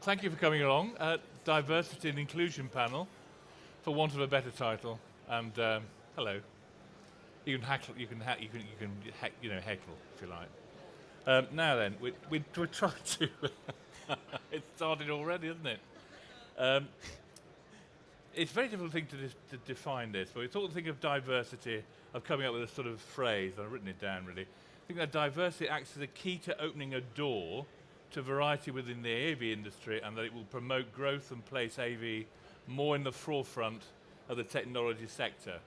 Thank you for coming along. Diversity and Inclusion Panel, for want of a better title. And hello. You can heckle, heckle if you like. Now then, we're trying to. It started already, isn't it? It's a very difficult thing to define this, but we thought the thing of diversity, of coming up with a sort of phrase. I've written it down really. I think that diversity acts as a key to opening a door to variety within the AV industry, and that it will promote growth and place AV more in the forefront of the technology sector.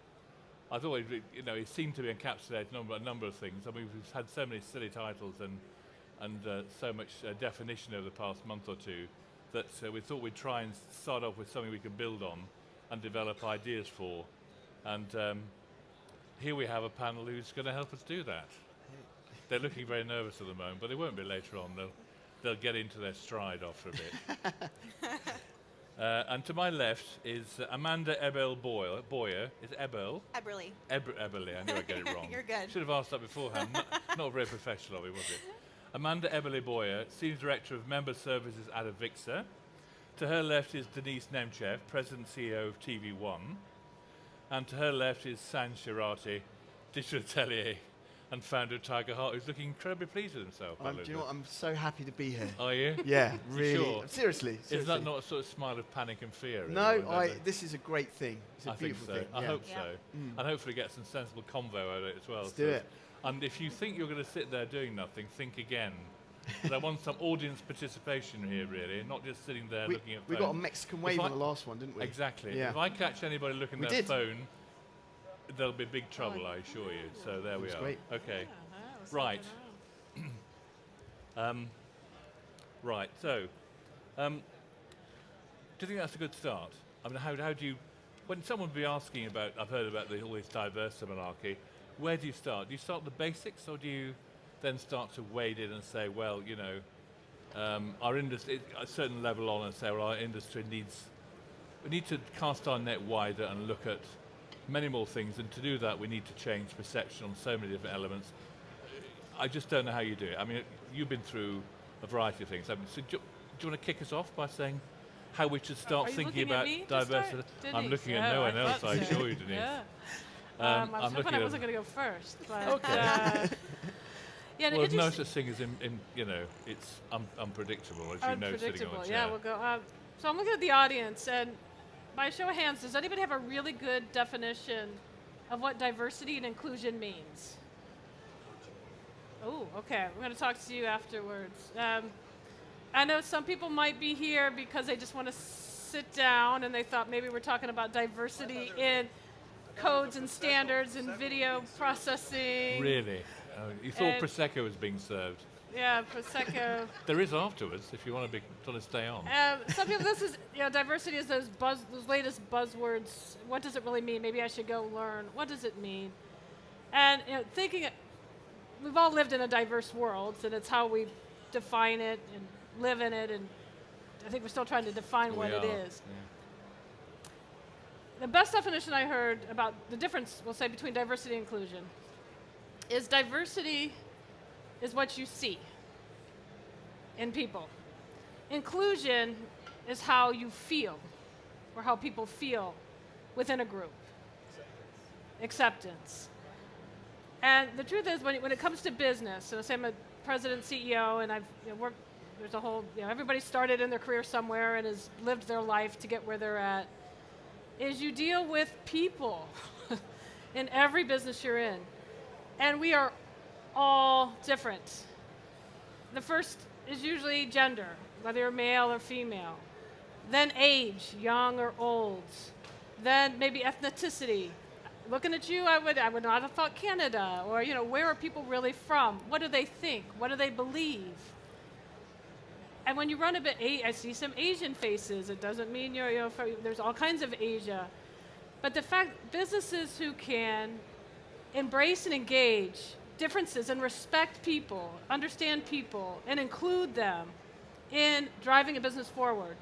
I thought it seemed to be encapsulated a number of things. I mean, we've had so many silly titles and so much definition over the past month or two that we thought we'd try and start off with something we can build on and develop ideas for. And here we have a panel who's going to help us do that. They're looking very nervous at the moment, but they won't be later on. They'll get into their stride after a bit. And to my left is Amanda Eberle Boyer. Is it Eberle? Eberle. Eberle, I knew I'd get it wrong. You're good. Should have asked that beforehand. Not very professional of me, was it? Amanda Eberle Boyer, Senior Director of Member Services at AVIXA. To her left is Denise Nemchev, President and CEO of tvONE. And to her left is Sanj Surati, Digital Atelier and founder of Tiger Heart, who's looking incredibly pleased with himself. Do you know what? I'm so happy to be here. Are you? Yeah, really. Sure? Seriously. Is that not a sort of smile of panic and fear? No, this is a great thing. It's a beautiful thing. I hope so. And hopefully get some sensible convo out of it as well. Let's do it. And if you think you're going to sit there doing nothing, think again. I want some audience participation here, really, not just sitting there looking at phones. We got a Mexican wave on the last one, didn't we? Exactly. Yeah. If I catch anybody looking at their phone, there'll be big trouble, I assure you. So there we are. Great. Okay. Right. Right. So, do you think that's a good start? I mean, how do you, when someone would be asking about, I've heard about all this diverse monarchy, where do you start? Do you start with the basics, or do you then start to wade in and say, well, our industry, a certain level on, and say, well, our industry we need to cast our net wider and look at many more things, and to do that we need to change perception on so many different elements. I just don't know how you do it. I mean, you've been through a variety of things. So do you want to kick us off by saying how we should start thinking about diversity? I'm looking at no one else, I assure you, Denise. Yeah. I was hoping I wasn't going to go first. But okay. Yeah, well, there's no such thing as it's unpredictable, as you know, sitting on a chair. Yeah, we'll go. So I'm looking at the audience, and by a show of hands, does anybody have a really good definition of what diversity and inclusion means? Oh, okay. We're going to talk to you afterwards. I know some people might be here because they just want to sit down, and they thought maybe we're talking about diversity in codes and standards and video processing. Really? You thought Prosecco was being served? Yeah, Prosecco. There is afterwards, if you want to stay on. Some people, this is, diversity is those latest buzzwords. What does it really mean? Maybe I should go learn. What does it mean? And thinking, we've all lived in a diverse world, and it's how we define it and live in it, and I think we're still trying to define what it is. Yeah. The best definition I heard about the difference, we'll say, between diversity and inclusion is diversity is what you see in people. Inclusion is how you feel, or how people feel within a group. Acceptance. And the truth is, when it comes to business, so say I'm a president, CEO, and I've worked, there's a whole, everybody started in their career somewhere and has lived their life to get where they're at, is you deal with people in every business you're in. And we are all different. The first is usually gender, whether you're male or female. Then age, young or old. Then maybe ethnicity. Looking at you, I would not have thought Canada, or where are people really from? What do they think? What do they believe? And when you run a bit, I see some Asian faces. It doesn't mean there's all kinds of Asia. But the fact, businesses who can embrace and engage differences and respect people, understand people, and include them in driving a business forward,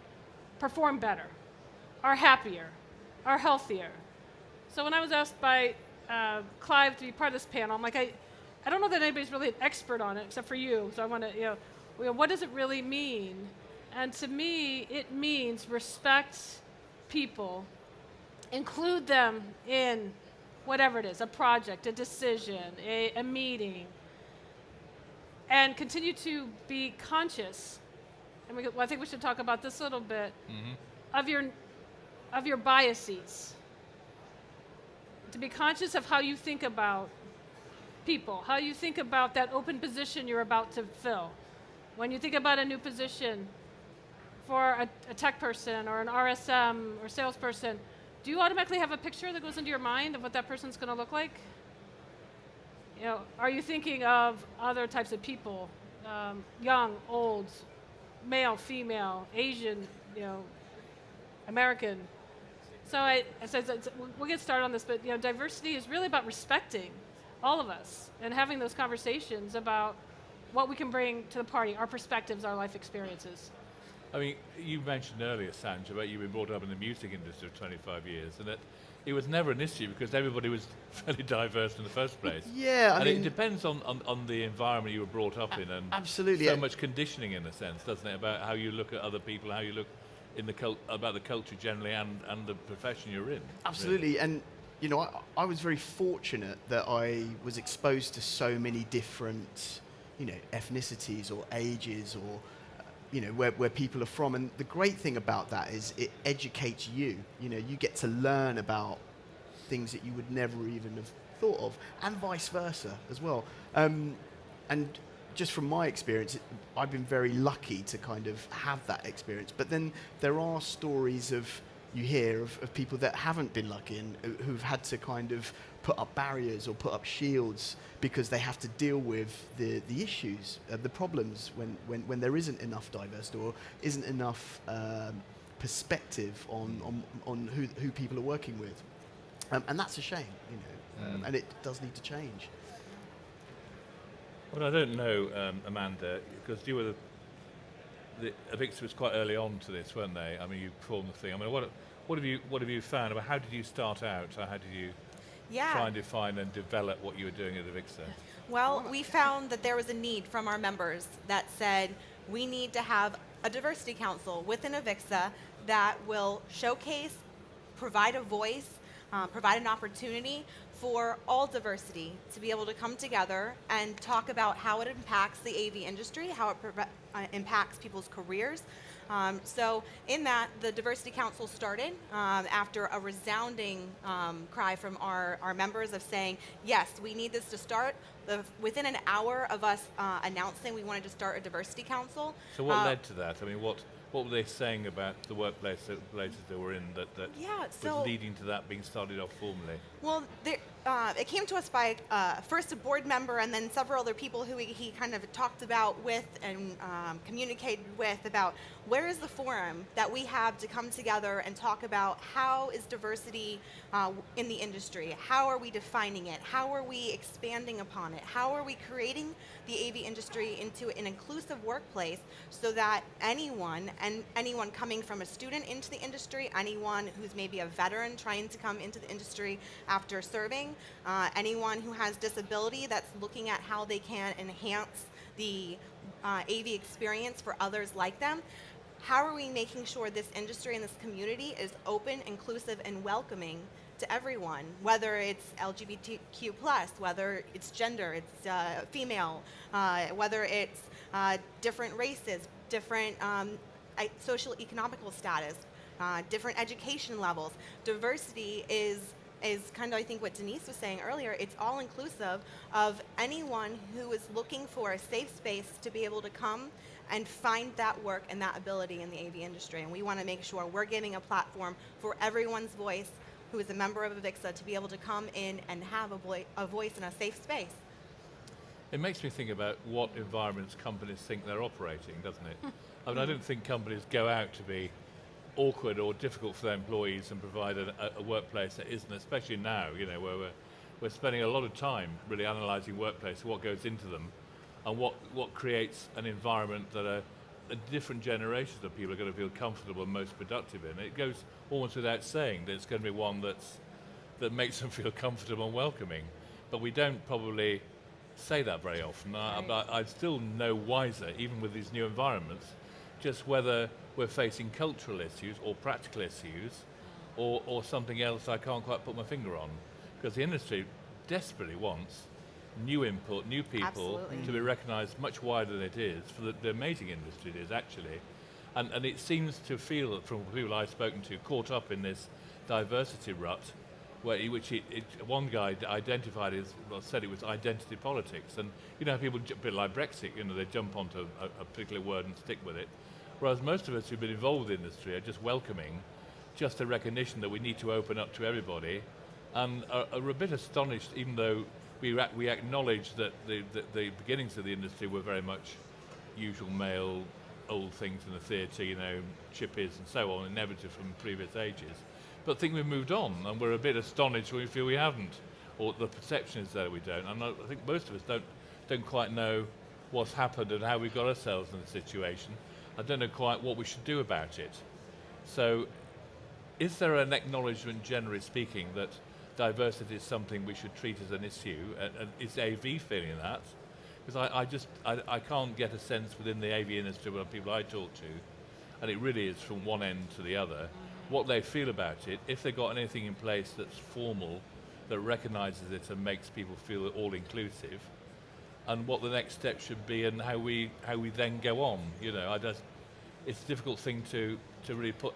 perform better, are happier, are healthier. So when I was asked by Clive to be part of this panel, I'm like, I don't know that anybody's really an expert on it except for you. So I want to, what does it really mean? And to me, it means respect people, include them in whatever it is, a project, a decision, a meeting, and continue to be conscious. And I think we should talk about this a little bit, of your biases. To be conscious of how you think about people, how you think about that open position you're about to fill. When you think about a new position for a tech person or an RSM or salesperson, do you automatically have a picture that goes into your mind of what that person's going to look like? You know, are you thinking of other types of people, young, old, male, female, Asian, American? So we'll get started on this, but diversity is really about respecting all of us and having those conversations about what we can bring to the party, our perspectives, our life experiences. I mean, you mentioned earlier, Sanj, about you being brought up in the music industry for 25 years, and that it was never an issue because everybody was fairly diverse in the first place. Yeah, I mean, it depends on the environment you were brought up in, and absolutely. So much conditioning in a sense, doesn't it, about how you look at other people, how you look in about the culture generally, and the profession you're in. Absolutely, really. And I was very fortunate that I was exposed to so many different, ethnicities or ages or where people are from. And the great thing about that is it educates you. You get to learn about things that you would never even have thought of, and vice versa as well. And just from my experience, I've been very lucky to kind of have that experience. But then there are stories you hear of people that haven't been lucky and who've had to kind of put up barriers or put up shields because they have to deal with the issues, the problems when there isn't enough diversity or isn't enough perspective on who people are working with. And that's a shame, and it does need to change. Well, I don't know, Amanda, because you were the AVIXA was quite early on to this, weren't they? I mean, you formed the thing. I mean, what have you found? How did you start out? How did you try and define and develop what you were doing at AVIXA? Well, we found that there was a need from our members that said we need to have a diversity council within AVIXA that will showcase, provide a voice, provide an opportunity for all diversity to be able to come together and talk about how it impacts the AV industry, how it impacts people's careers. So in that, the Diversity Council started after a resounding cry from our members of saying, yes, we need this to start. Within an hour of us announcing we wanted to start a Diversity Council. So what led to that? I mean, what were they saying about the places they were in that was leading to that being started off formally? Well, it came to us by first a board member and then several other people who he kind of talked about with and communicated with about where is the forum that we have to come together and talk about how is diversity in the industry? How are we defining it? How are we expanding upon it? How are we creating the AV industry into an inclusive workplace so that anyone coming from a student into the industry, anyone who's maybe a veteran trying to come into the industry after serving, anyone who has disability that's looking at how they can enhance the AV experience for others like them, how are we making sure this industry and this community is open, inclusive, and welcoming to everyone, whether it's LGBTQ+, whether it's gender, it's female, whether it's different races, different social economical status, different education levels. Diversity is kind of, I think, what Denise was saying earlier. It's all inclusive of anyone who is looking for a safe space to be able to come and find that work and that ability in the AV industry. And we want to make sure we're giving a platform for everyone's voice who is a member of AVIXA to be able to come in and have a voice in a safe space. It makes me think about what environments companies think they're operating, doesn't it? I mean, I don't think companies go out to be awkward or difficult for their employees and provide a workplace that isn't, especially now, where we're spending a lot of time really analysing workplaces, what goes into them, and what creates an environment that a different generations of people are going to feel comfortable and most productive in. It goes almost without saying that it's going to be one that makes them feel comfortable and welcoming. But we don't probably say that very often. Right. I'm still no wiser, even with these new environments, just whether we're facing cultural issues or practical issues or something else I can't quite put my finger on. Because the industry desperately wants new input, new people Absolutely. to be recognised much wider than it is for the amazing industry it is actually. And it seems to feel, from people I've spoken to, caught up in this diversity rut, one guy identified as, well, said it was identity politics. And you know how people, a bit like Brexit, you know, they jump onto a particular word and stick with it. Whereas most of us who've been involved in the industry are just welcoming just a recognition that we need to open up to everybody, and are a bit astonished, even though we acknowledge that the beginnings of the industry were very much usual male, old things in the theatre, you know, chippies and so on, inherited from previous ages. But I think we've moved on, and we're a bit astonished when we feel we haven't, or the perception is that we don't. And I think most of us don't quite know what's happened and how we got ourselves in the situation. I don't know quite what we should do about it. So, is there an acknowledgement, generally speaking, that diversity is something we should treat as an issue? And is AV feeling that? Because I can't get a sense within the AV industry with people I talk to, and it really is from one end to the other, what they feel about it, if they've got anything in place that's formal, that recognises it and makes people feel all-inclusive, and what the next step should be, and how we then go on. You know, it's a difficult thing to really put.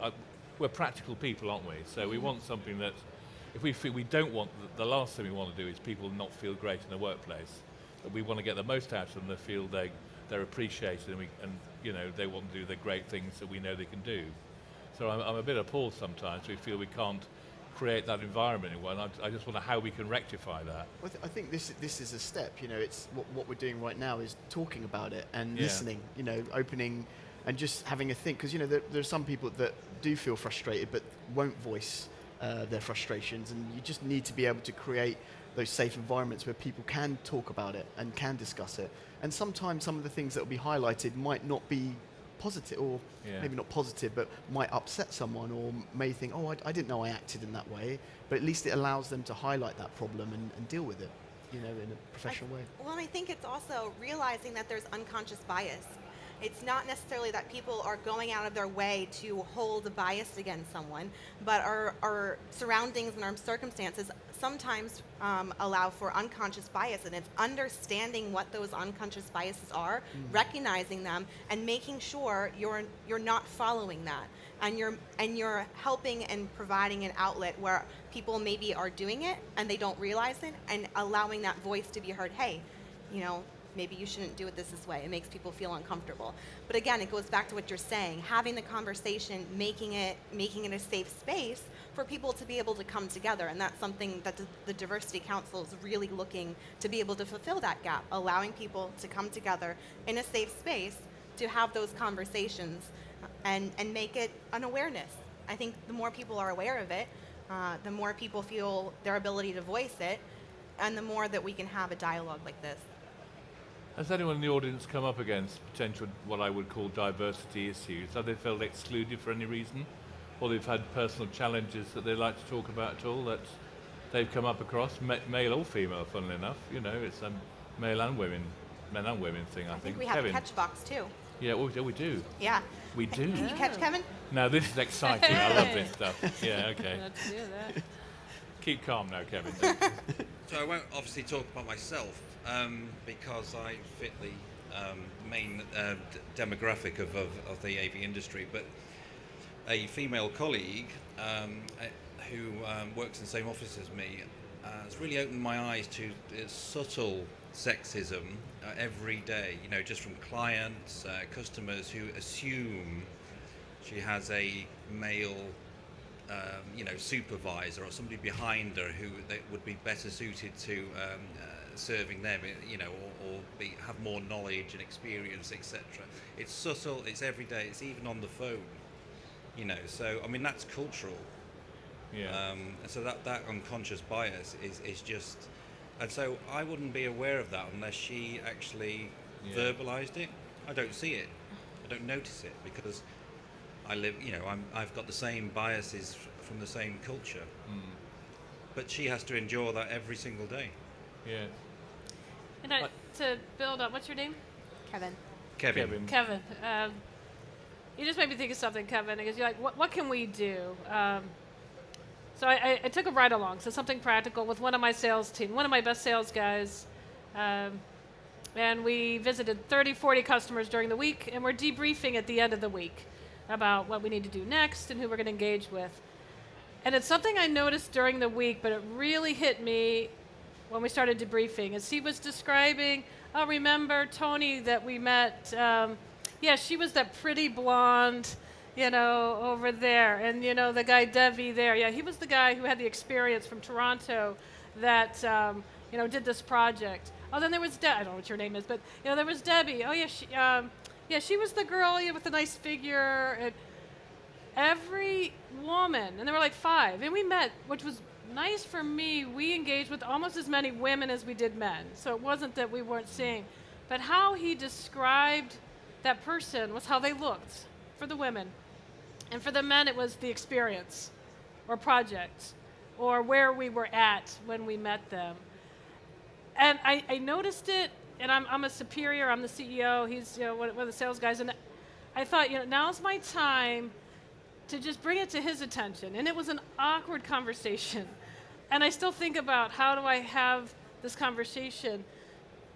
We're practical people, aren't we? So we want something that, if we feel we don't want, the last thing we want to do is people not feel great in the workplace. That we want to get the most out of them. They feel they're appreciated, and you know, they want to do the great things that we know they can do. So I'm a bit appalled sometimes. We feel we can't create that environment in one. I just wonder how we can rectify that. Well, I think this is a step. You know, it's what we're doing right now is talking about it and listening. You know, opening and just having a think, because you know there are some people that do feel frustrated but won't voice their frustrations, and you just need to be able to create those safe environments where people can talk about it and can discuss it. And sometimes some of the things that will be highlighted might not be positive, or maybe not positive, but might upset someone, or may think, oh, I didn't know I acted in that way. But at least it allows them to highlight that problem and deal with it, you know, in a professional way. Well, and I think it's also realizing that there's unconscious bias. It's not necessarily that people are going out of their way to hold a bias against someone, but our surroundings and our circumstances sometimes allow for unconscious bias, and it's understanding what those unconscious biases are, recognizing them, and making sure you're not following that, and you're helping and providing an outlet where people maybe are doing it and they don't realize it, and allowing that voice to be heard. Hey, you know, maybe you shouldn't do it this way. It makes people feel uncomfortable. But again, it goes back to what you're saying, having the conversation, making it a safe space for people to be able to come together. And that's something that the Diversity Council is really looking to be able to fulfill that gap, allowing people to come together in a safe space to have those conversations and make it an awareness. I think the more people are aware of it, the more people feel their ability to voice it, and the more that we can have a dialogue like this. Has anyone in the audience come up against potential, what I would call diversity issues? Have they felt excluded for any reason? Or they've had personal challenges that they'd like to talk about at all that they've come up across, male or female, funnily enough? You know, it's a male and women, men and women thing, I think. We have Kevin. a catch box too. Yeah, we do. Yeah. We do. Can you catch Kevin? No, this is exciting. I love this stuff. Yeah, okay. Let's do that. Keep calm now, Kevin. So I won't obviously talk about myself because I fit the main demographic of the AV industry, but a female colleague who works in the same office as me has really opened my eyes to subtle sexism every day, you know, just from clients, customers who assume she has a male supervisor or somebody behind her who would be better suited to serving them, you know, or have more knowledge and experience, etc. It's subtle, it's every day, it's even on the phone, you know. So I mean, that's cultural. Yeah. So that unconscious bias is just, and so I wouldn't be aware of that unless she actually verbalized it. I don't see it, I don't notice it, because I live, you know, I've got the same biases from the same culture, but she has to endure that every single day. Yeah. And to build up, what's your name? Kevin. Kevin. Kevin. you just made me think of something, Kevin, because you're like, what can we do? So I took a ride along, so something practical with one of my sales team, one of my best sales guys. And we visited 30, 40 customers during the week, and we're debriefing at the end of the week about what we need to do next and who we're going to engage with. And it's something I noticed during the week, but it really hit me when we started debriefing, as he was describing, oh, remember Tony that we met, yeah, she was that pretty blonde, over there. And, the guy Devi there, yeah, he was the guy who had the experience from Toronto that, did this project. Oh, then there was I don't know what your name is, but, there was Debbie. Oh, yeah, she was the girl with the nice figure. And every woman, and there were like 5, and we met, which was nice for me. We engaged with almost as many women as we did men. So it wasn't that we weren't seeing, but how he described that person was how they looked for the women. And for the men, it was the experience or project or where we were at when we met them. And I noticed it, and I'm a superior, I'm the CEO, he's one of the sales guys, and I thought, now's my time to just bring it to his attention. And it was an awkward conversation. And I still think about how do I have this conversation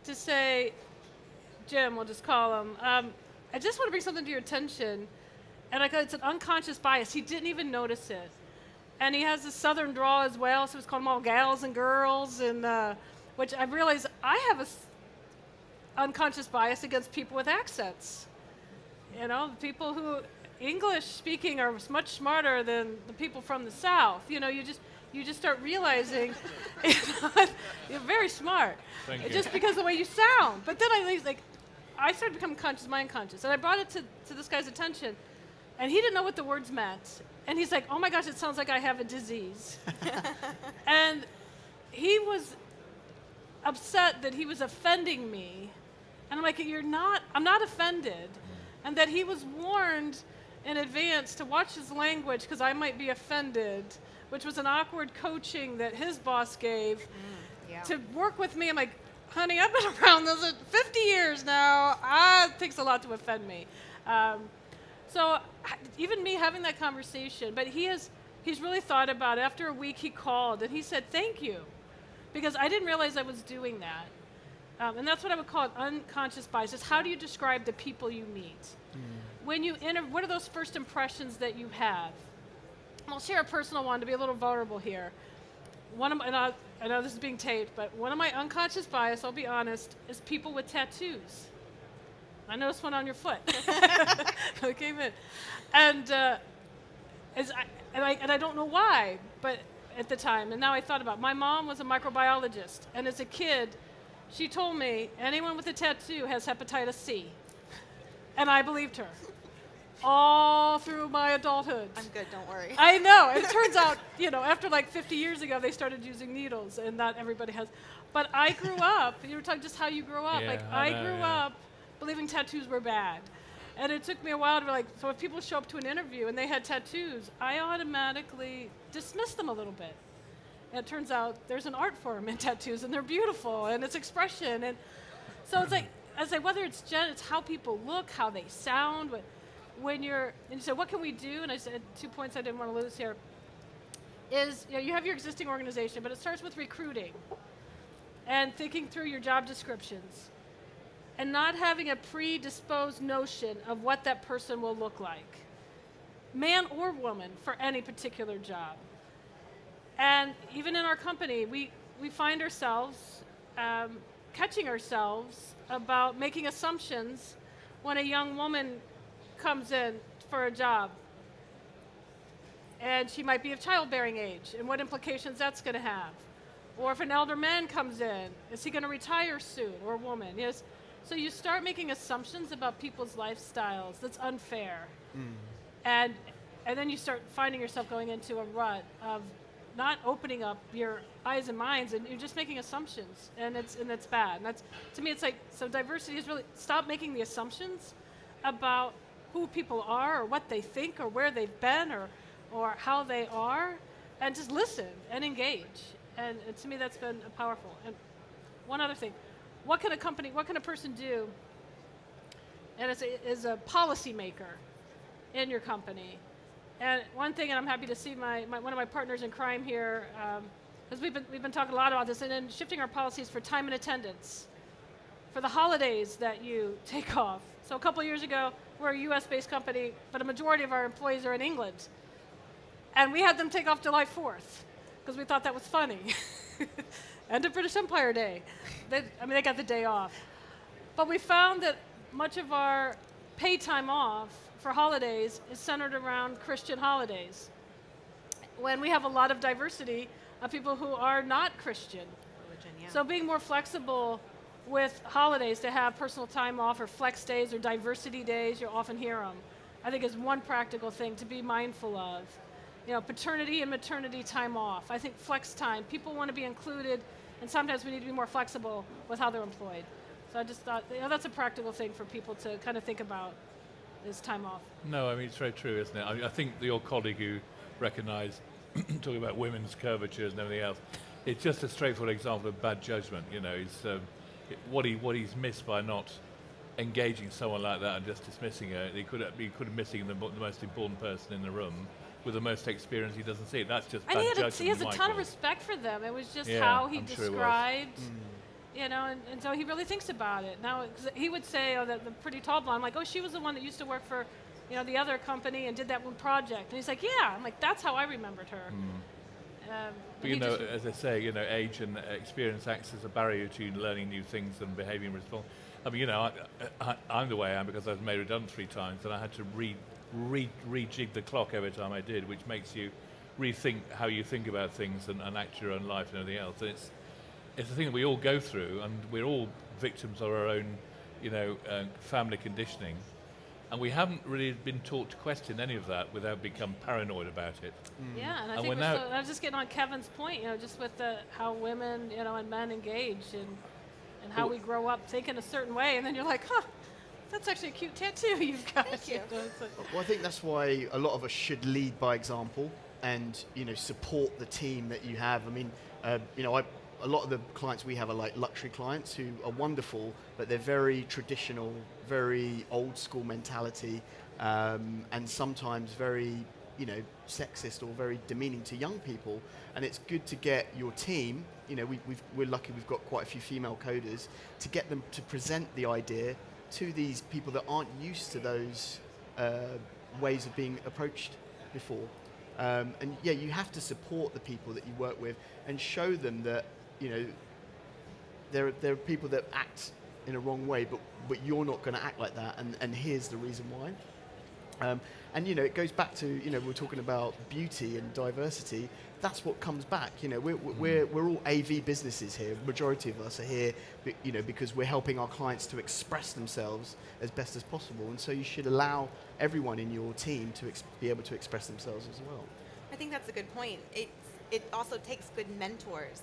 to say, Jim, we'll just call him, I just want to bring something to your attention. And I go, it's an unconscious bias. He didn't even notice it. And he has this southern drawl as well, so it's called them all gals and girls, and which I realize I have a unconscious bias against people with accents. People who English speaking are much smarter than the people from the South. You just start realizing you're very smart. Thank you. Just because of the way you sound. But then I started becoming conscious, my unconscious, and I brought it to this guy's attention, and he didn't know what the words meant. And he's like, oh my gosh, it sounds like I have a disease. And he was upset that he was offending me. And I'm like, I'm not offended. And that he was warned in advance to watch his language because I might be offended, which was an awkward coaching that his boss gave to work with me. I'm like, honey, I've been around this 50 years now. It takes a lot to offend me. So even me having that conversation, but he's really thought about it. After a week he called and he said, thank you, because I didn't realize I was doing that. And that's what I would call it, unconscious bias. It's how do you describe the people you meet? When you what are those first impressions that you have? I'll share a personal one to be a little vulnerable here. I know this is being taped, but one of my unconscious bias, I'll be honest, is people with tattoos. I noticed one on your foot. It came in. And I don't know why, but at the time, and now I thought about it. My mom was a microbiologist, and as a kid, she told me anyone with a tattoo has hepatitis C. And I believed her. All through my adulthood. I'm good, don't worry. I know. And it turns out, after like 50 years ago, they started using needles, and not everybody has. But I grew up, you were talking just how you grew up. Yeah, I grew up believing tattoos were bad. And it took me a while to be like, so if people show up to an interview and they had tattoos, I automatically dismiss them a little bit. And it turns out there's an art form in tattoos, and they're beautiful, and it's expression. And so it's like, I say, whether it's how people look, how they sound, and you said, what can we do? And I said 2 points I didn't want to lose here. Is you have your existing organization, but it starts with recruiting and thinking through your job descriptions and not having a predisposed notion of what that person will look like, man or woman, for any particular job. And even in our company, we find ourselves catching ourselves about making assumptions when a young woman comes in for a job. And she might be of childbearing age, and what implications that's going to have. Or if an elder man comes in, is he going to retire soon, or a woman? Yes. So you start making assumptions about people's lifestyles that's unfair. And then you start finding yourself going into a rut of not opening up your eyes and minds, and you're just making assumptions, and it's bad. And that's, to me, it's like, so diversity is really, stop making the assumptions about who people are or what they think or where they've been or how they are, and just listen and engage. And to me, that's been powerful. And one other thing, what can a person do? And as a policy maker, in your company. And one thing, and I'm happy to see one of my partners in crime here, because we've been talking a lot about this, and then shifting our policies for time and attendance, for the holidays that you take off. So a couple of years ago, we're a US-based company, but a majority of our employees are in England. And we had them take off July 4th, because we thought that was funny. And the British Empire Day. They got the day off. But we found that much of our paid time off for holidays is centered around Christian holidays, when we have a lot of diversity of people who are not Christian. Religion, yeah. So being more flexible with holidays to have personal time off, or flex days, or diversity days, you'll often hear them, I think is one practical thing to be mindful of. Paternity and maternity time off. I think flex time, people want to be included, and sometimes we need to be more flexible with how they're employed. So I just thought, that's a practical thing for people to kind of think about, is time off. No, it's very true, isn't it? I think your colleague who recognised, talking about women's curvatures and everything else, it's just a straightforward example of bad judgment. What he's missed by not engaging someone like that and just dismissing her. He could have missing the most important person in the room with the most experience. He doesn't see it. That's just bad judgment. He has a ton of respect for them. It was just Yeah, how he I'm sure described, and so he really thinks about it. Now, he would say, that the pretty tall blonde, I'm like, oh, she was the one that used to work for, the other company and did that one project. And he's like, yeah. I'm like, that's how I remembered her. But as I say, age and experience acts as a barrier to learning new things and behaving responsibly. I'm the way I am because I was made redundant 3 times, and I had to rejig the clock every time I did, which makes you rethink how you think about things and act your own life and everything else. And it's a thing that we all go through, and we're all victims of our own, family conditioning. And we haven't really been taught to question any of that without become paranoid about it. Yeah, and I think I was just getting on Kevin's point, just with how women, and men engage, and how we grow up thinking a certain way, and then you're like, that's actually a cute tattoo you've got. Thank you. Well, I think that's why a lot of us should lead by example and, support the team that you have. A lot of the clients we have are like luxury clients who are wonderful, but they're very traditional, very old school mentality, and sometimes very, sexist or very demeaning to young people. And it's good to get your team, we're lucky we've got quite a few female coders, to get them to present the idea to these people that aren't used to those ways of being approached before. And yeah, you have to support the people that you work with and show them that, there are people that act in a wrong way, but you're not going to act like that, and here's the reason why. And it goes back to, we're talking about beauty and diversity. That's what comes back. We're all AV businesses here. Majority of us are here, because we're helping our clients to express themselves as best as possible. And so you should allow everyone in your team to be able to express themselves as well. I think that's a good point. It also takes good mentors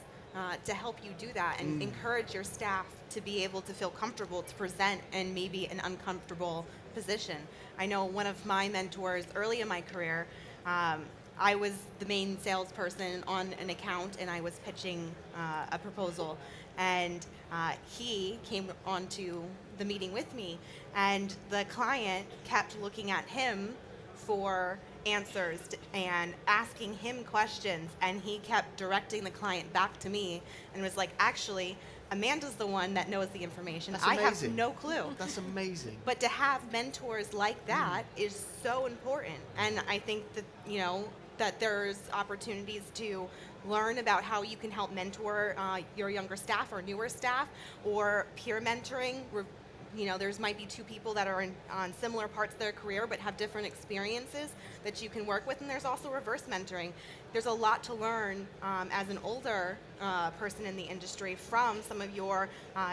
to help you do that and encourage your staff to be able to feel comfortable to present in maybe an uncomfortable position. I know one of my mentors early in my career, I was the main salesperson on an account, and I was pitching a proposal, and he came onto the meeting with me, and the client kept looking at him for answers and asking him questions, and he kept directing the client back to me and was like, actually, Amanda's the one that knows the information. That's I amazing. have no clue. That's amazing. But to have mentors like that is so important. And I think that, that there's opportunities to learn about how you can help mentor your younger staff or newer staff, or peer mentoring. There's might be 2 people that are on similar parts of their career but have different experiences that you can work with. And there's also reverse mentoring. There's a lot to learn as an older person in the industry from some of your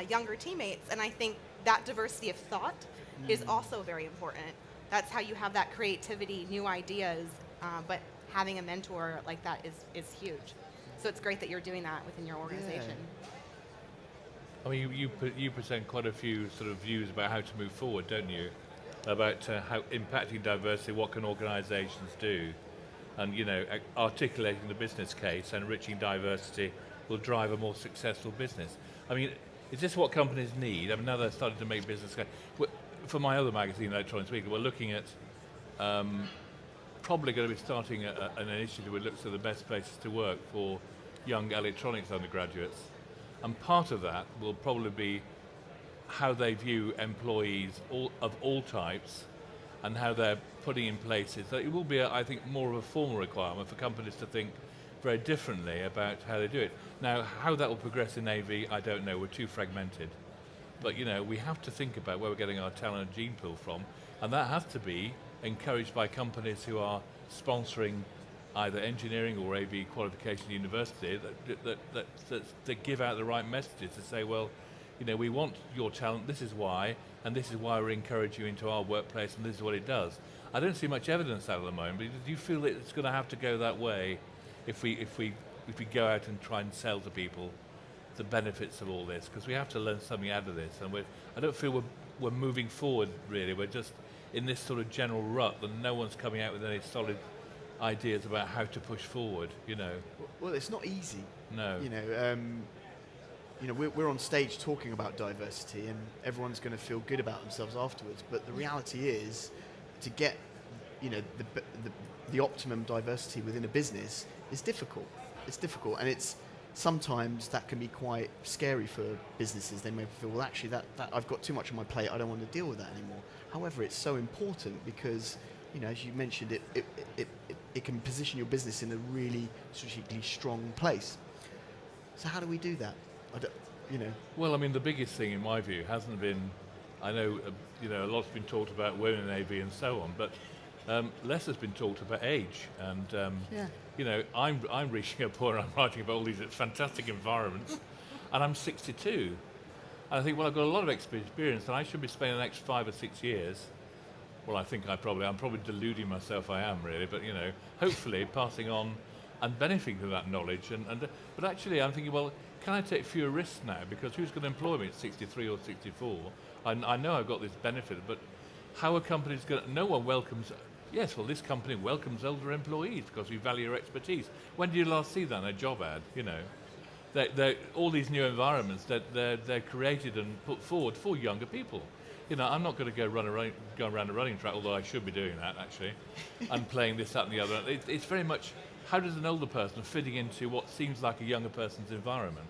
younger teammates. And I think that diversity of thought is also very important. That's how you have that creativity, new ideas, but having a mentor like that is huge. So it's great that you're doing that within your organization. Yeah. I mean, you present quite a few sort of views about how to move forward, don't you? About how impacting diversity, what can organisations do, and articulating the business case and enriching diversity will drive a more successful business. I mean, is this what companies need? I mean, now they're starting to make business case. For my other magazine, Electronics Weekly, we're looking at probably going to be starting an initiative which looks at the best places to work for young electronics undergraduates. And part of that will probably be how they view employees of all types and how they're putting in places. So it will be, I think, more of a formal requirement for companies to think very differently about how they do it. Now, how that will progress in AV, I don't know. We're too fragmented. But, we have to think about where we're getting our talent and gene pool from, and that has to be encouraged by companies who are sponsoring either engineering or AV qualification at university that give out the right messages to say, well, we want your talent, this is why, and this is why we encourage you into our workplace, and this is what it does. I don't see much evidence out at the moment, but do you feel that it's going to have to go that way if we go out and try and sell to people the benefits of all this? Because we have to learn something out of this, and I don't feel we're moving forward, really. We're just in this sort of general rut, and no one's coming out with any solid ideas about how to push forward, Well, it's not easy. No. We're on stage talking about diversity, and everyone's going to feel good about themselves afterwards. But the reality is, to get, the optimum diversity within a business is difficult. It's difficult, and sometimes that can be quite scary for businesses. They may feel, well, actually, that I've got too much on my plate. I don't want to deal with that anymore. However, it's so important because, as you mentioned, it can position your business in a really strategically strong place. So how do we do that? Well, the biggest thing in my view hasn't been, I know, a lot's been talked about women in AV and so on, but less has been talked about age. And, I'm reaching a point where I'm writing about all these fantastic environments, and I'm 62. And I think, well, I've got a lot of experience, and I should be spending the next 5 or 6 years. Well, I think I'm probably deluding myself. I am really, but hopefully passing on and benefiting from that knowledge. But actually, I'm thinking, well, can I take fewer risks now? Because who's going to employ me at 63 or 64? I know I've got this benefit, but how are companies going to? No one welcomes. Yes, well, this company welcomes older employees because we value your expertise. When did you last see that in a job ad? All these new environments that they're created and put forward for younger people. I'm not going to go around a running track, although I should be doing that actually, and playing this, that, and the other. It's very much, how does an older person fitting into what seems like a younger person's environment?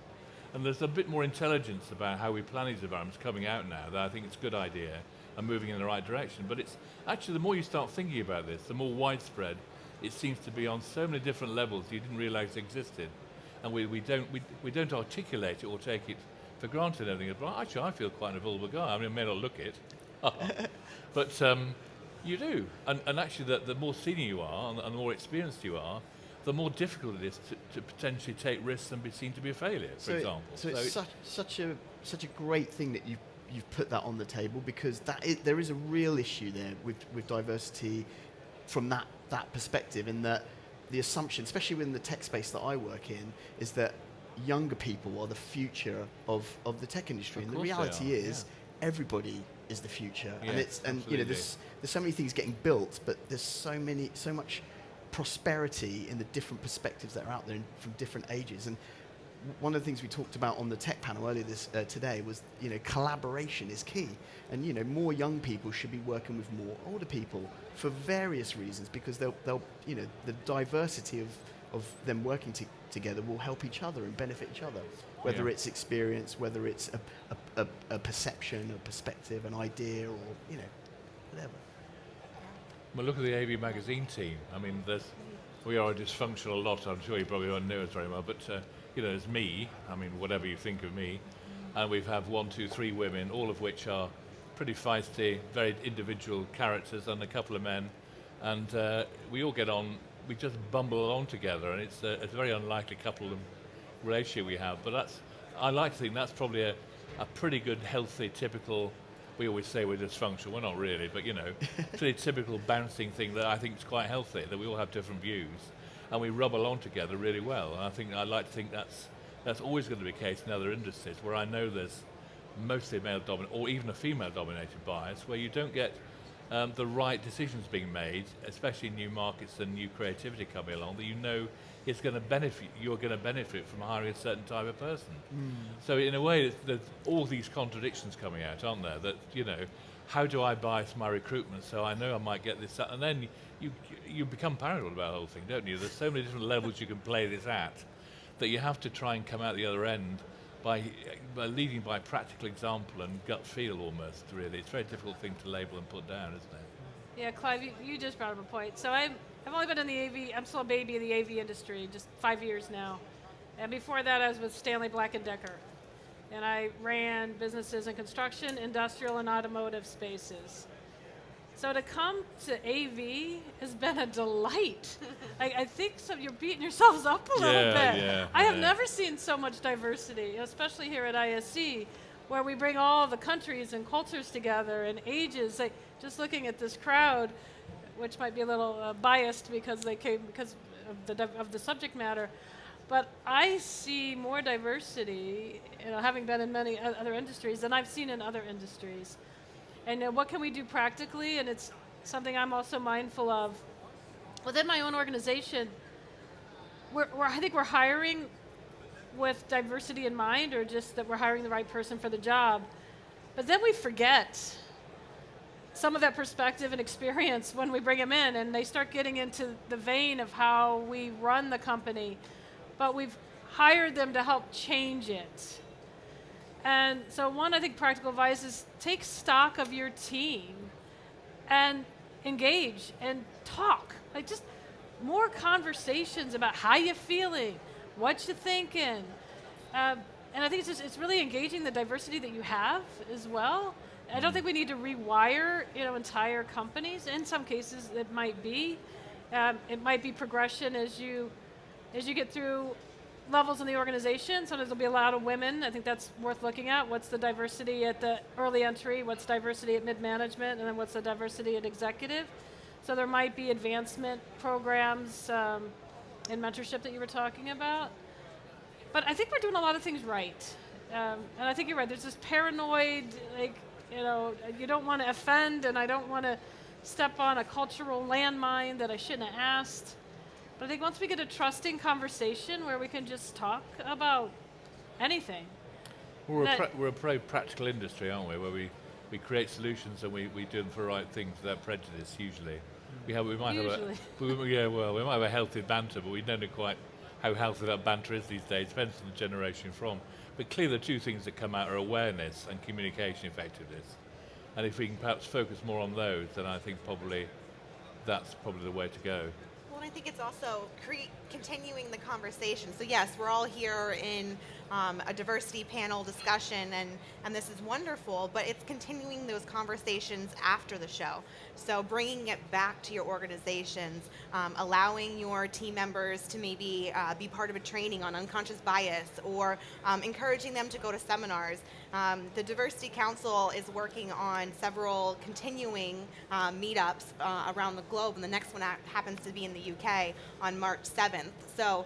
And there's a bit more intelligence about how we plan these environments coming out now that I think it's a good idea and moving in the right direction. But it's actually, the more you start thinking about this, the more widespread it seems to be on so many different levels you didn't realize existed. And we don't articulate it or take it for granted and everything. But actually, I feel quite a vulgar guy. I may not look it, but you do. And actually, the more senior you are and the more experienced you are, the more difficult it is to potentially take risks and be seen to be a failure, for example. So it's such a great thing that you've put that on the table, because there is a real issue there with diversity from that perspective, in that the assumption, especially within the tech space that I work in, is that younger people are the future of the tech industry. And the reality is, everybody is the future. Yes, and there's so many things getting built, but there's so much prosperity in the different perspectives that are out there from different ages. And one of the things we talked about on the tech panel earlier today was, collaboration is key. And, more young people should be working with more older people for various reasons, because they'll the diversity of them working together will help each other and benefit each other. Whether it's experience, whether it's a perception, a perspective, an idea, or, whatever. Well, look at the AV magazine team. We are a dysfunctional lot. I'm sure you probably don't know us very well, but there's me. Whatever you think of me, and we have 1, 2, 3 women, all of which are pretty feisty, very individual characters, and a couple of men, and we all get on. We just bumble along together, and it's a very unlikely couple relationship we have. But I like to think that's probably a pretty good, healthy, typical. We always say we're dysfunctional. We're not really, but pretty typical bouncing thing that I think is quite healthy. That we all have different views, and we rub along together really well. And I like to think that's always going to be the case in other industries where I know there's mostly male-dominated or even a female-dominated bias, where you don't get the right decisions being made, especially in new markets and new creativity coming along, that it's going to benefit. You're going to benefit from hiring a certain type of person. So in a way, there's all these contradictions coming out, aren't there? That how do I bias my recruitment so I know I might get this, and then you become paranoid about the whole thing, don't you? There's so many different levels you can play this at that you have to try and come out the other end by leading by practical example and gut feel almost, really. It's a very difficult thing to label and put down, isn't it? Yeah, Clive, you just brought up a point. So I've only been in the AV, I'm still a baby in the AV industry, just 5 years now. And before that, I was with Stanley Black & Decker. And I ran businesses in construction, industrial, and automotive spaces. So to come to AV has been a delight. I think you're beating yourselves up a little bit. Yeah, I have never seen so much diversity, especially here at ISE, where we bring all the countries and cultures together and ages. Like, just looking at this crowd, which might be a little biased because they came because of the subject matter, but I see more diversity, having been in many other industries, than I've seen in other industries. And what can we do practically? And it's something I'm also mindful of. Within my own organization, I think we're hiring with diversity in mind, or just that we're hiring the right person for the job. But then we forget some of that perspective and experience when we bring them in, and they start getting into the vein of how we run the company. But we've hired them to help change it. And so one, I think, practical advice is take stock of your team and engage and talk. Like, just more conversations about how you're feeling, what you're thinking. And I think it's really engaging the diversity that you have as well. I don't think we need to rewire, entire companies. In some cases, it might be. It might be progression as you get through levels in the organization. Sometimes there'll be a lot of women. I think that's worth looking at. What's the diversity at the early entry? What's diversity at mid-management? And then what's the diversity at executive? So there might be advancement programs and mentorship that you were talking about. But I think we're doing a lot of things right. And I think you're right. There's this paranoid, you don't want to offend, and I don't want to step on a cultural landmine that I shouldn't have asked. But I think once we get a trusting conversation where we can just talk about anything. We're a very practical industry, aren't we? Where we create solutions and we do them for the right things without prejudice. Usually, we might have a healthy banter, but we don't know quite how healthy that banter is these days. Depends on the generation you're from. But clearly, the two things that come out are awareness and communication effectiveness. And if we can perhaps focus more on those, then I think that's probably the way to go. And I think it's also continuing the conversation. So yes, we're all here in a diversity panel discussion, and this is wonderful, but it's continuing those conversations after the show. So bringing it back to your organizations, allowing your team members to maybe be part of a training on unconscious bias, or encouraging them to go to seminars. The Diversity Council is working on several continuing meetups around the globe, and the next one happens to be in the UK on March 7th. So,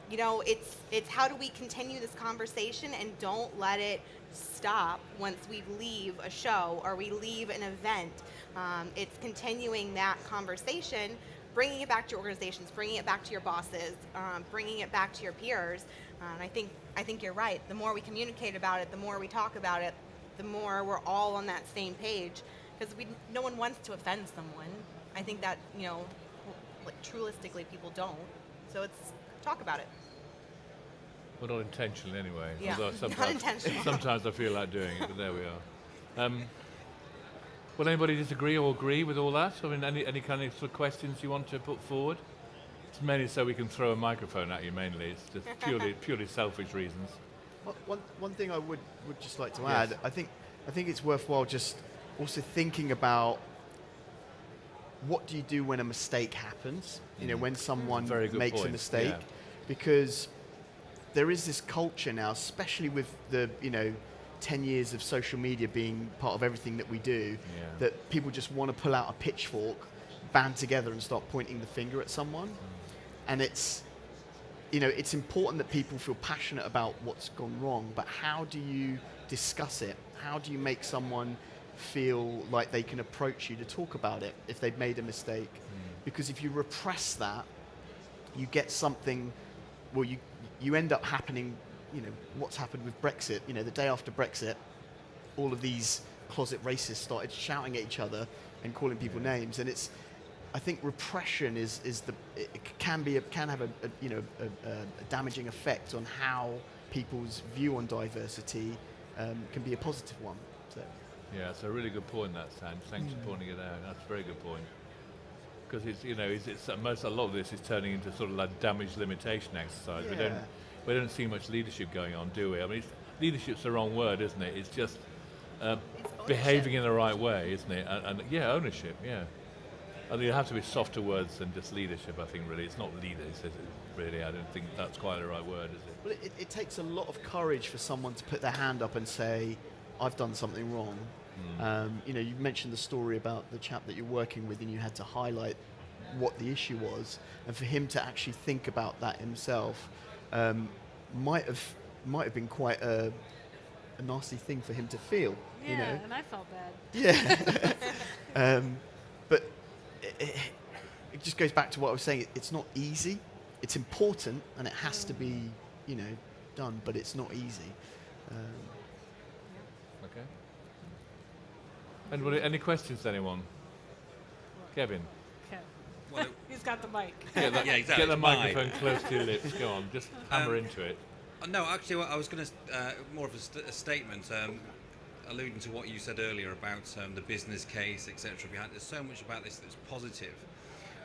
it's how do we continue this conversation and don't let it stop once we leave a show or we leave an event. It's continuing that conversation, bringing it back to your organizations, bringing it back to your bosses, bringing it back to your peers. And I think you're right. The more we communicate about it, the more we talk about it, the more we're all on that same page. Because no one wants to offend someone. I think that, truistically people don't. So it's talk about it. Well, not intentionally anyway. Yeah, Although not intentionally. Sometimes I feel like doing it, but there we are. Will anybody disagree or agree with all that? I mean, any kind of sort of questions you want to put forward? It's mainly so we can throw a microphone at you, mainly. It's just purely selfish reasons. One thing I would just like to add, I think it's worthwhile just also thinking about what do you do when a mistake happens? When someone makes a mistake, because there is this culture now, especially with the 10 years of social media being part of everything that we do, that people just want to pull out a pitchfork, band together, and start pointing the finger at someone. And it's important that people feel passionate about what's gone wrong, but how do you discuss it? How do you make someone feel like they can approach you to talk about it if they've made a mistake? Because if you repress that, you get something, well, you end up happening, what's happened with Brexit, the day after Brexit, all of these closet racists started shouting at each other and calling people names. And I think repression can have a damaging effect on how people's view on diversity can be a positive one. So. Yeah, it's a really good point, that, Sanj. Thanks for pointing it out. That's a very good point. Because a lot of this is turning into sort of like damage limitation exercise. Yeah. We don't see much leadership going on, do we? I mean, leadership's the wrong word, isn't it? It's just behaving in the right way, isn't it? And ownership. Yeah. I think there have to be softer words than just leadership. I think really, it's not leaders, is it? Really, I don't think that's quite the right word, is it? Well, it takes a lot of courage for someone to put their hand up and say, "I've done something wrong." You mentioned the story about the chap that you're working with, and you had to highlight what the issue was, and for him to actually think about that himself might have been quite a nasty thing for him to feel. Yeah, and I felt bad. Yeah. But it just goes back to what I was saying. It's not easy. It's important, and it has to be, done. But it's not easy. Okay. Any questions, anyone? Kevin. Okay. Well, He's got the mic. yeah, exactly. Get the it's mine. microphone close to your lips. Go on, just hammer into it. No, actually, what I was going to more of a statement, alluding to what you said earlier about the business case, etc. There's so much about this that's positive.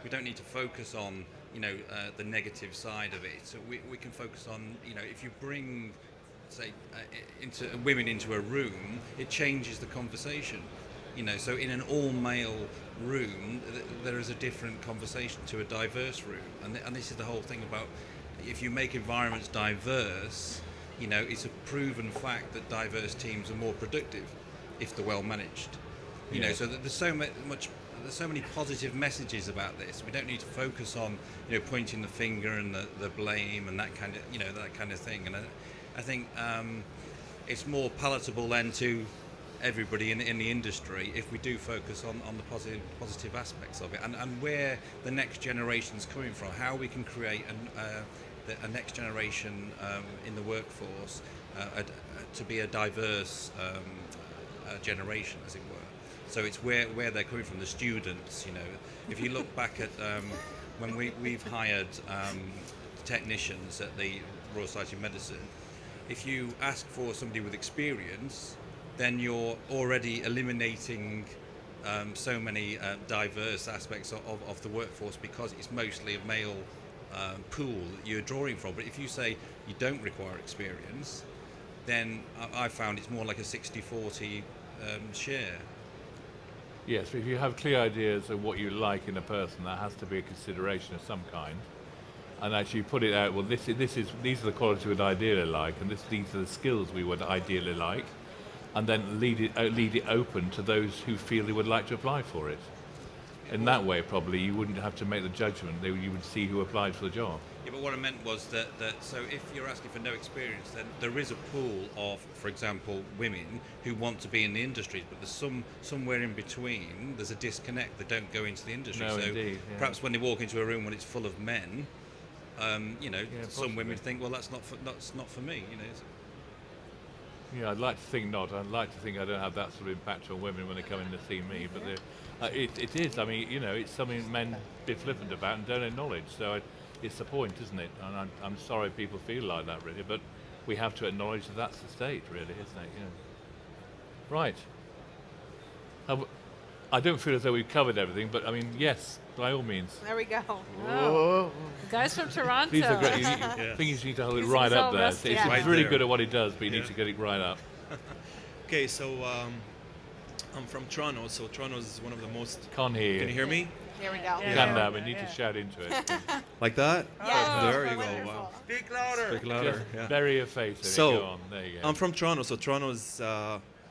We don't need to focus on, the negative side of it. So we can focus on, if you bring, say, women into a room, it changes the conversation. So in an all-male room, there is a different conversation to a diverse room, and this is the whole thing about. If you make environments diverse, it's a proven fact that diverse teams are more productive if they're well managed. So that there's so many positive messages about this. We don't need to focus on pointing the finger and the blame and that kind of thing. And I think it's more palatable then to everybody in the industry if we do focus on the positive aspects of it and where the next generation's coming from, how we can create a next generation in the workforce to be a diverse generation, as it were. So it's where they're coming from, the students. If you look back at when we've hired technicians at the Royal Society of Medicine, if you ask for somebody with experience, then you're already eliminating so many diverse aspects of the workforce because it's mostly a male pool that you're drawing from. But if you say you don't require experience, then I found it's more like a 60-40 share. Yes, if you have clear ideas of what you like in a person, that has to be a consideration of some kind. And actually put it out, well, these are the qualities we'd ideally like, and these are the skills we would ideally like, and then lead it open to those who feel they would like to apply for it. In that way, probably, you wouldn't have to make the judgment. You would see who applied for the job. Yeah, but what I meant was that so if you're asking for no experience, then there is a pool of, for example, women who want to be in the industry, but there's somewhere in between, there's a disconnect. They don't go into the industry. No, so indeed, yeah. Perhaps when they walk into a room when it's full of men, some women think, well, that's not for me. Yeah, I'd like to think not. I'd like to think I don't have that sort of impact on women when they come in to see me. But it is. I mean, it's something men be flippant about and don't acknowledge. So it's the point, isn't it? And I'm sorry people feel like that, really. But we have to acknowledge that that's the state, really, isn't it? Right. I don't feel as though we've covered everything, but I mean, yes, by all means. There we go. Oh. The guys from Toronto. These are great. I think you need to hold it right up there. Rusty. He's Yeah. really good at what he does, but you need to get it right up. Okay, so I'm from Toronto, so Toronto is one of the most... Can't hear you. Can you hear me? Here we go. Yeah. Can now, we need to shout into it. Like that? Yes. There you go, Wonderful. wow. Speak louder. Speak louder, Just yeah. bury your face in So, it. Go on. There you go. I'm from Toronto, so Toronto is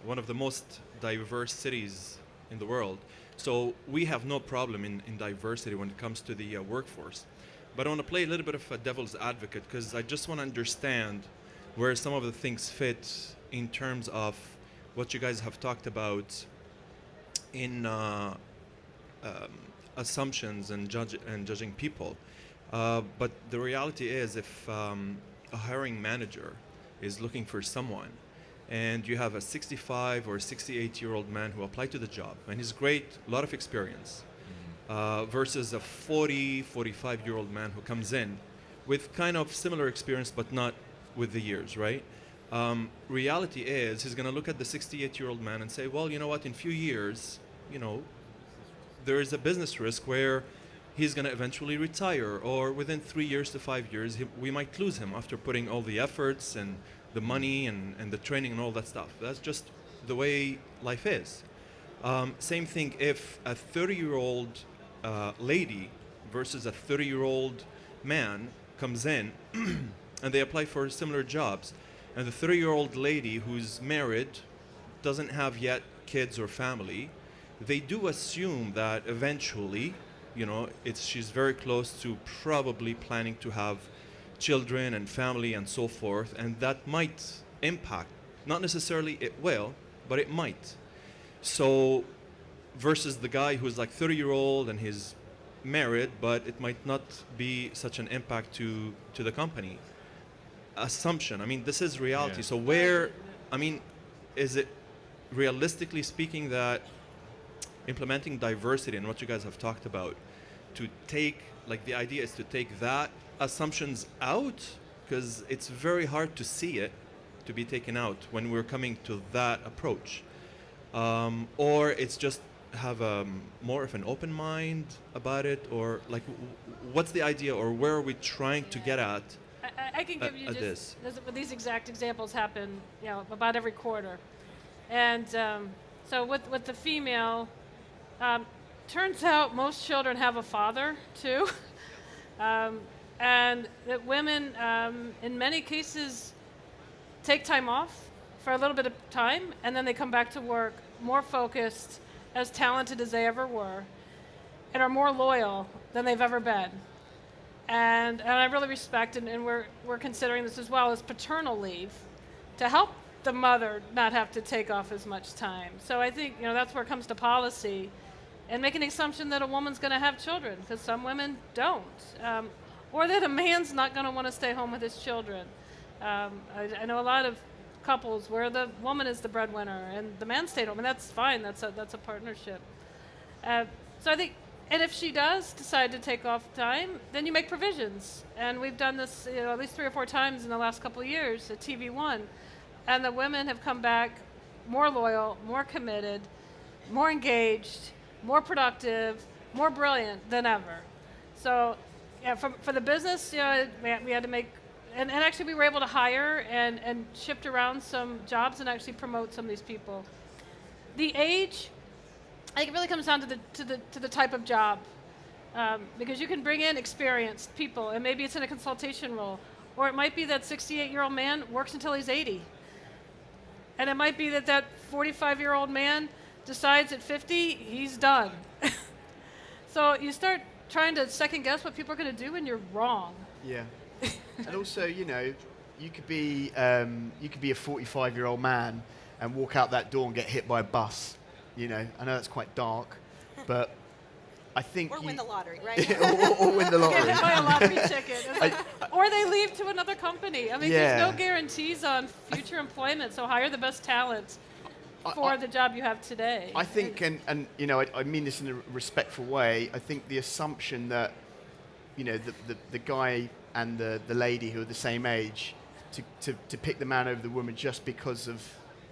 one of the most diverse cities in the world. So we have no problem in diversity when it comes to the workforce. But I want to play a little bit of a devil's advocate because I just want to understand where some of the things fit in terms of what you guys have talked about in assumptions and judging people. But the reality is if a hiring manager is looking for someone and you have a 65 or 68-year-old man who applied to the job, and he's great, a lot of experience, versus a 40, 45-year-old man who comes in with kind of similar experience, but not with the years, right? Reality is he's going to look at the 68-year-old man and say, well, you know what, in a few years, you know, there is a business risk where he's going to eventually retire, or within 3 years to 5 years, we might lose him after putting all the efforts and the money and the training and all that stuff. That's just the way life is. Same thing if a 30-year-old lady versus a 30-year-old man comes in and they apply for similar jobs, and the 30-year-old lady who's married doesn't have yet kids or family, they do assume that eventually, you know, she's very close to probably planning to have children and family and so forth, and that might impact, not necessarily it will, but it might. So versus the guy who's like 30-year-old and he's married, but it might not be such an impact to the company. Assumption, I mean, this is reality. Yeah. So where, I mean, is it realistically speaking that implementing diversity and what you guys have talked about, to take, like the idea is to take that assumptions out, because it's very hard to see it to be taken out when we're coming to that approach, or it's just have more of an open mind about it, or like what's the idea, or where are we trying to get at? I can give you this. These exact examples happen, you know, about every quarter, and so with the female, turns out most children have a father too, and that women, in many cases, take time off for a little bit of time, and then they come back to work more focused, as talented as they ever were, and are more loyal than they've ever been. And I really respect, and we're considering this as well as paternal leave, to help the mother not have to take off as much time. So I think, you know, that's where it comes to policy, and making the assumption that a woman's going to have children, because some women don't, or that a man's not going to want to stay home with his children. I know a lot of couples where the woman is the breadwinner and the man stayed home, and that's fine. That's a partnership. So I think, and if she does decide to take off time, then you make provisions. And we've done this, you know, at least 3 or 4 times in the last couple of years at tvONE, and the women have come back more loyal, more committed, more engaged, more productive, more brilliant than ever. So, yeah, for the business, you know, we had to make, and actually we were able to hire and shift around some jobs and actually promote some of these people. The age, I think it really comes down to the type of job, because you can bring in experienced people, and maybe it's in a consultation role, or it might be that 68-year-old man works until he's 80, and it might be that 45-year-old man decides at 50 he's done. So you start trying to second guess what people are going to do, and you're wrong. Yeah. And also, you know, you could be a 45-year-old man and walk out that door and get hit by a bus. You know, I know that's quite dark, but I think Or win the lottery, right? or win the lottery. Get hit by a lottery ticket. Or they leave to another company. I mean, Yeah. there's no guarantees on future employment, so hire the best talent for the job you have today. I think, and you know, I mean this in a respectful way, I think the assumption that, you know, the guy and the lady who are the same age, to pick the man over the woman just because of,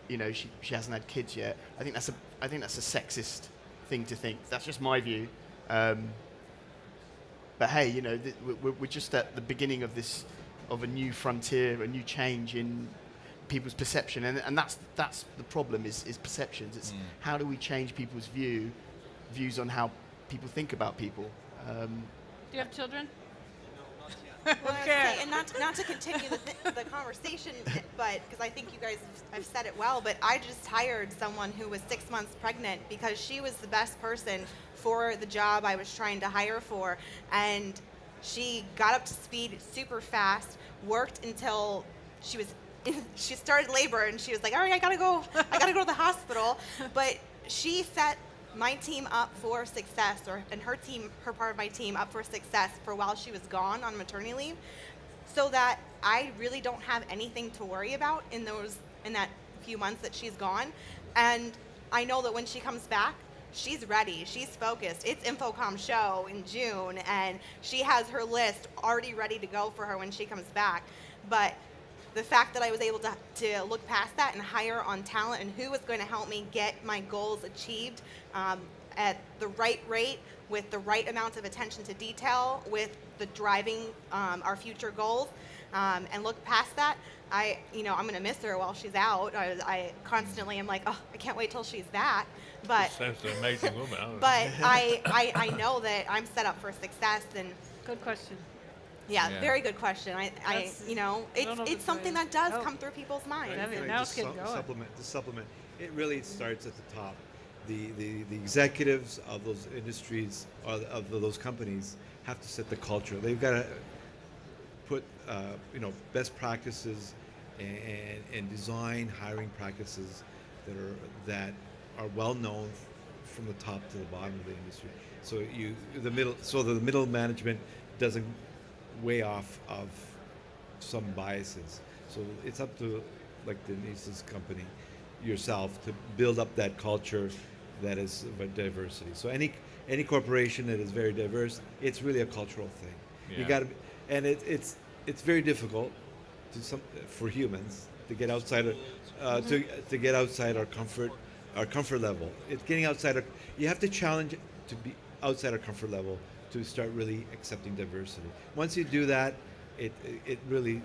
you know, she hasn't had kids yet, I think that's a sexist thing to think. That's just my view. But hey, you know, we're just at the beginning of a new frontier, a new change in people's perception, and that's the problem is perceptions. It's how do we change people's views on how people think about people. Do you have children? Well, I was gonna say, and not to continue the conversation, but because I think you guys have said it well, but I just hired someone who was 6 months pregnant because she was the best person for the job I was trying to hire for, and she got up to speed super fast, worked until she started labor, and she was like, all right, I gotta go to the hospital, but she set my team up for success, and her part of my team up for success for while she was gone on maternity leave, so that I really don't have anything to worry about in that few months that she's gone. And I know that when she comes back, she's ready, she's focused. It's InfoComm show in June, and she has her list already ready to go for her when she comes back. But the fact that I was able to look past that and hire on talent and who was going to help me get my goals achieved at the right rate, with the right amount of attention to detail, with the driving our future goals, and look past that, I'm going to miss her while she's out. I constantly am like, oh, I can't wait till she's back. But Sounds an amazing woman. but I know that I'm set up for success. And Good question. yeah, Yeah. very good question. That's- I don't know if It's it's something right. that does Oh. come through people's minds. Yeah, Can I now just it's getting going. supplement. It really starts at the top. The executives of those industries, or of those companies, have to set the culture. They've got to put best practices and design hiring practices that are well known from the top to the bottom of the industry. So the middle management doesn't weigh off of some biases. So it's up to, like Denise's company, yourself, to build up that culture that is of diversity. So any corporation that is very diverse, it's really a cultural thing. Yeah. You got to, and it's very difficult for humans to get outside of, to get outside our comfort level. It's getting outside you have to challenge to be outside our comfort level to start really accepting diversity. Once you do that, it really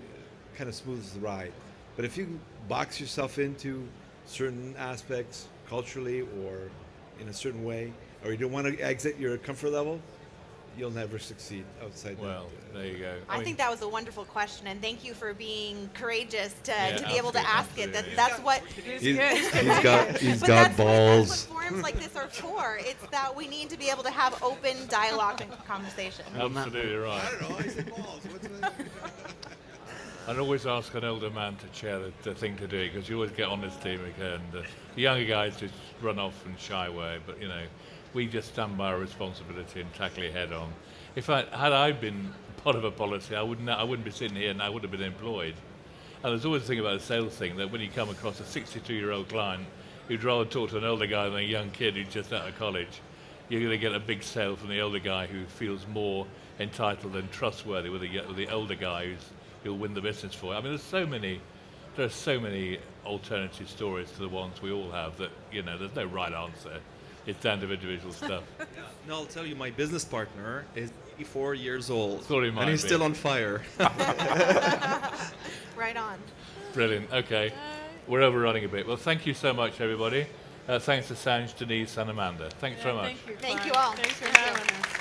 kind of smooths the ride. But if you box yourself into certain aspects culturally or in a certain way, or you don't want to exit your comfort level, you'll never succeed outside Well, there you go. I think that was a wonderful question, and thank you for being courageous to be able to absolutely, ask it. absolutely. That's what. He's But got that's balls. what forums like this are for. It's that we need to be able to have open dialogue and conversation. Absolutely right. I don't know. I said balls. What's the... I'd always ask an older man to chair the thing to do, because you always get on this team again. The younger guys just run off and shy away, but we just stand by our responsibility and tackle it head on. In fact, had I been part of a policy, I wouldn't be sitting here and I would have been employed. And there's always a thing about the sales thing, that when you come across a 62-year-old client who'd rather talk to an older guy than a young kid who's just out of college, you're going to get a big sale from the older guy who feels more entitled and trustworthy with the older guy who'll win the business for you. I mean, there are so many alternative stories to the ones we all have that, there's no right answer. It's down to individual stuff. No, I'll tell you, my business partner is 84 years old, Thought he might and he's be. still on fire. Right on. Brilliant. Okay. We're overrunning a bit. Well, thank you so much, everybody. Thanks to Sanj, Denise, and Amanda. Thanks very much. Thank you. Thank Clive. you all. Thanks for Thank you. having us.